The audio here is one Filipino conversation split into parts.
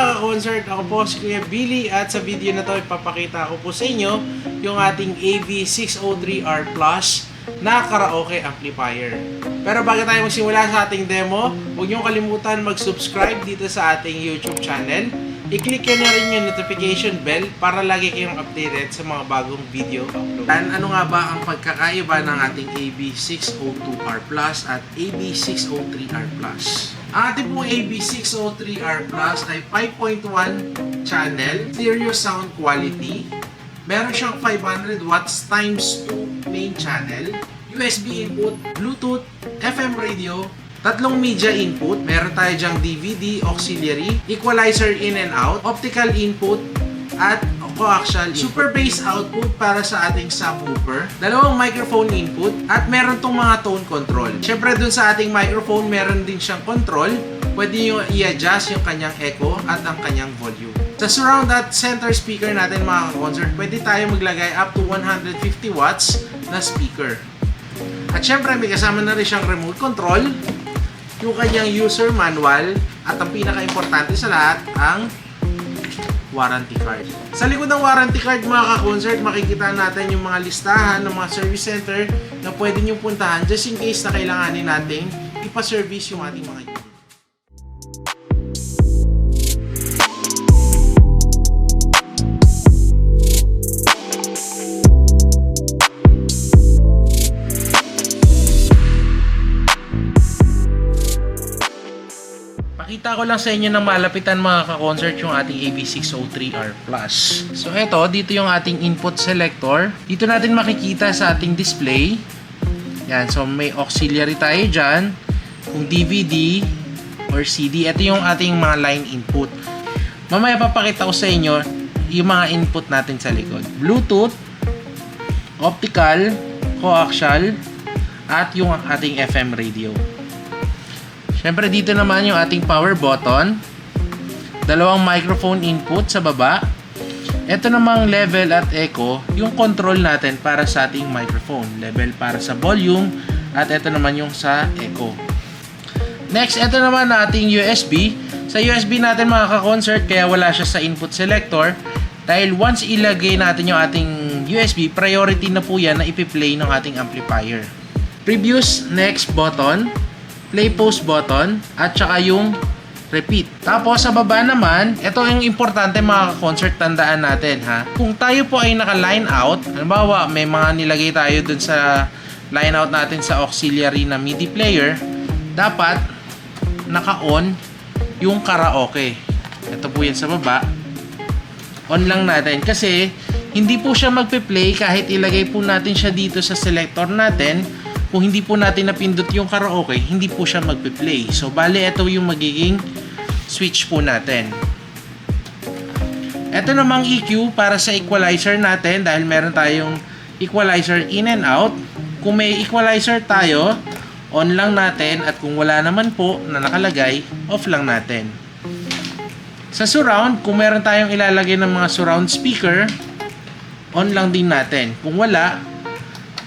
mga ka-concert, ako po si Kuya Billy at sa video na to ipapakita ko po sa inyo yung ating AV603R Plus na karaoke amplifier. Pero bago tayo magsimula sa ating demo, huwag niyong kalimutan mag-subscribe dito sa ating YouTube channel. I-click nyo na rin yung notification bell para lagi kayong updated sa mga bagong video upload. Ano nga ba ang pagkakaiba ng ating AV602R Plus at AV603R Plus? Ang ating pong AV603R Plus ay 5.1 channel, stereo sound quality. Meron siyang 500 watts times 2 main channel, USB input, Bluetooth, FM radio, tatlong media input, meron tayo dyang DVD, auxiliary, equalizer in and out, optical input, at coaxial input. Super bass output para sa ating subwoofer, dalawang microphone input, at meron tong mga tone control. Syempre dun sa ating microphone, meron din siyang control. Pwede nyo i-adjust yung kanyang echo at ang kanyang volume. Sa surround at center speaker natin mga ka-concert, pwede tayo maglagay up to 150 watts na speaker. At syempre may kasama na rin siyang remote control, yung kanyang user manual, at ang pinaka-importante sa lahat, ang warranty card. Sa likod ng warranty card mga ka-concert, makikita natin yung mga listahan ng mga service center na pwede nyo puntahan just in case na kailanganin natin ipa-service yung ating mga unit. Pakita ko lang sa inyo ng malapitan mga ka-concert yung ating AV603R Plus. So eto, dito yung ating input selector. Dito natin makikita sa ating display. Yan, so may auxiliary tayo dyan. Kung DVD or CD, ito yung ating mga line input. Mamaya papakita ko sa inyo yung mga input natin sa likod. Bluetooth, optical, coaxial, at yung ating FM radio. Siyempre dito naman yung ating power button, dalawang microphone input sa baba. Ito namang level at echo, yung control natin para sa ating microphone. Level para sa volume at ito naman yung sa echo. Next, ito naman ating USB. Sa USB natin mga ka-concert, kaya wala siya sa input selector. Dahil once ilagay natin yung ating USB, priority na po yan na ipi-play ng ating amplifier. Previous, next button, play pause button, at saka yung repeat. Tapos sa baba naman, ito yung importante mga concert, tandaan natin ha. Kung tayo po ay naka-line out, halimbawa may mga nilagay tayo dun sa line out natin sa auxiliary na MIDI player, dapat naka-on yung karaoke. Ito po yan sa baba. On lang natin kasi hindi po siya magpe-play kahit ilagay po natin siya dito sa selector natin. Kung hindi po natin napindot yung karaoke, hindi po siya magpe-play. So, bale, ito yung magiging switch po natin. Ito namang EQ para sa equalizer natin dahil meron tayong equalizer in and out. Kung may equalizer tayo, on lang natin, at kung wala naman po na nakalagay, off lang natin. Sa surround, kung meron tayong ilalagay ng mga surround speaker, on lang din natin. Kung wala,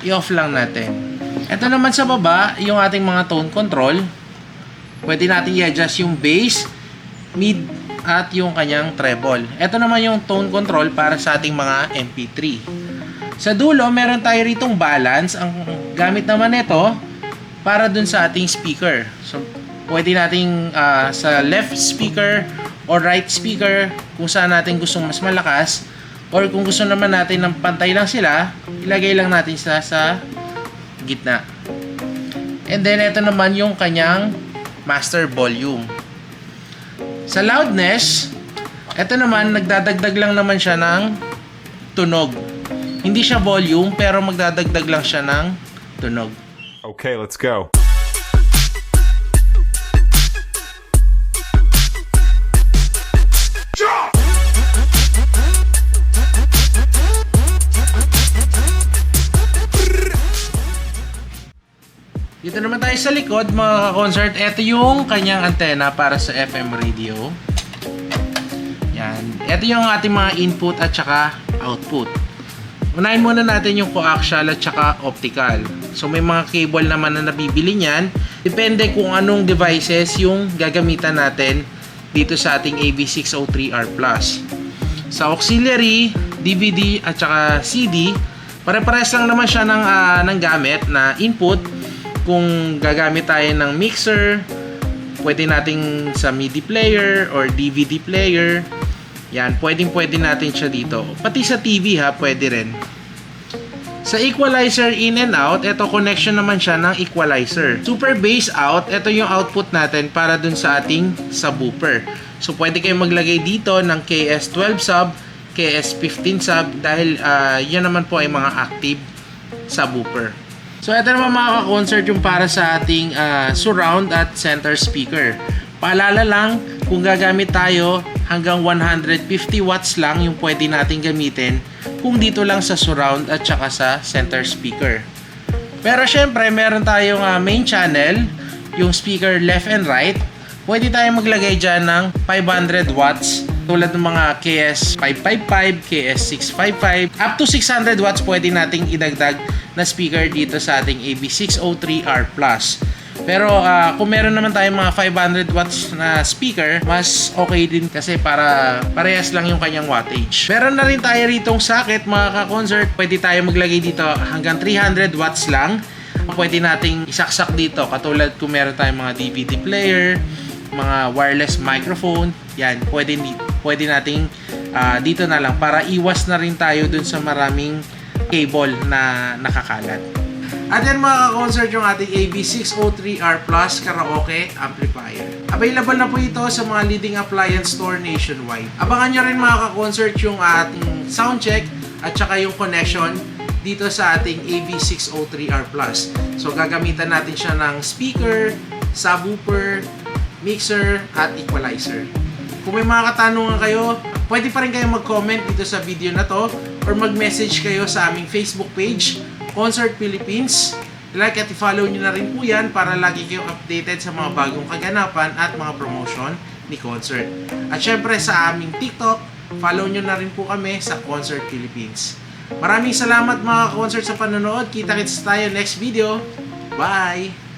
i-off lang natin. Ito naman sa baba, yung ating mga tone control. Pwede natin i-adjust yung bass, mid, at yung kanyang treble. Ito naman yung tone control para sa ating mga MP3. Sa dulo, meron tayo ritong balance. Ang gamit naman nito para dun sa ating speaker. So, pwede nating sa left speaker or right speaker kung saan natin gustong mas malakas. Or kung gusto naman natin ng pantay lang sila, ilagay lang natin sila sa gitna. And then ito naman yung kanyang master volume. Sa loudness, ito naman nagdadagdag lang naman siya ng tunog. Hindi siya volume pero magdadagdag lang siya ng tunog. Okay, let's go. Dito naman tayo sa likod mga ka-concert. Ito yung kanyang antena para sa FM radio. Yan. Ito yung ating mga input at saka output. Unahin muna natin yung coaxial at saka optical. So may mga cable naman na nabibili niyan. Depende kung anong devices yung gagamitan natin dito sa ating AB603R Plus. Sa auxiliary, DVD at saka CD, pare-pares lang naman siya ng gamit na input. Kung gagamit tayo ng mixer, pwede nating sa MIDI player or DVD player. Yan, pwede natin siya dito. Pati sa TV ha, pwede rin. Sa equalizer in and out, ito connection naman siya ng equalizer. Super bass out, ito yung output natin para dun sa ating subwoofer. So pwede kayong maglagay dito ng KS12 sub, KS15 sub dahil yan naman po ay mga active subwoofer. So ito naman mga ka-concert yung para sa ating surround at center speaker. Paalala lang, kung gagamit tayo hanggang 150 watts lang yung pwede natin gamitin kung dito lang sa surround at saka sa center speaker. Pero syempre meron tayong main channel, yung speaker left and right. Pwede tayong maglagay dyan ng 500 watts tulad ng mga KS555, KS655. Up to 600 watts pwede nating idagdag na speaker dito sa ating AB603R Plus. Pero kung meron naman tayong mga 500 watts na speaker, mas okay din kasi para parehas lang yung kanyang wattage. Meron na rin tayo ritong socket mga ka-concert. Pwede tayo maglagay dito hanggang 300 watts lang. Pwede nating isaksak dito katulad kung meron tayong mga DVD player, mga wireless microphone. Yan, pwede nating dito na lang para iwas na rin tayo dun sa maraming cable na nakakalat. At yan mga ka-concert yung ating AB603R Plus Karaoke Amplifier. Available na po ito sa mga leading appliance store nationwide. Abangan nyo rin mga ka-concert yung ating soundcheck at saka yung connection dito sa ating AB603R Plus. So gagamitan natin siya ng speaker, subwoofer, mixer at equalizer. Kung may mga katanungan kayo, pwede pa rin kayong mag-comment dito sa video na to or mag-message kayo sa aming Facebook page, Concert Philippines. Like at i-follow nyo na rin po yan para lagi kayong updated sa mga bagong kaganapan at mga promotion ni Concert. At syempre sa aming TikTok, follow nyo na rin po kami sa Concert Philippines. Maraming salamat mga concert sa panonood. Kita-kits tayo next video. Bye!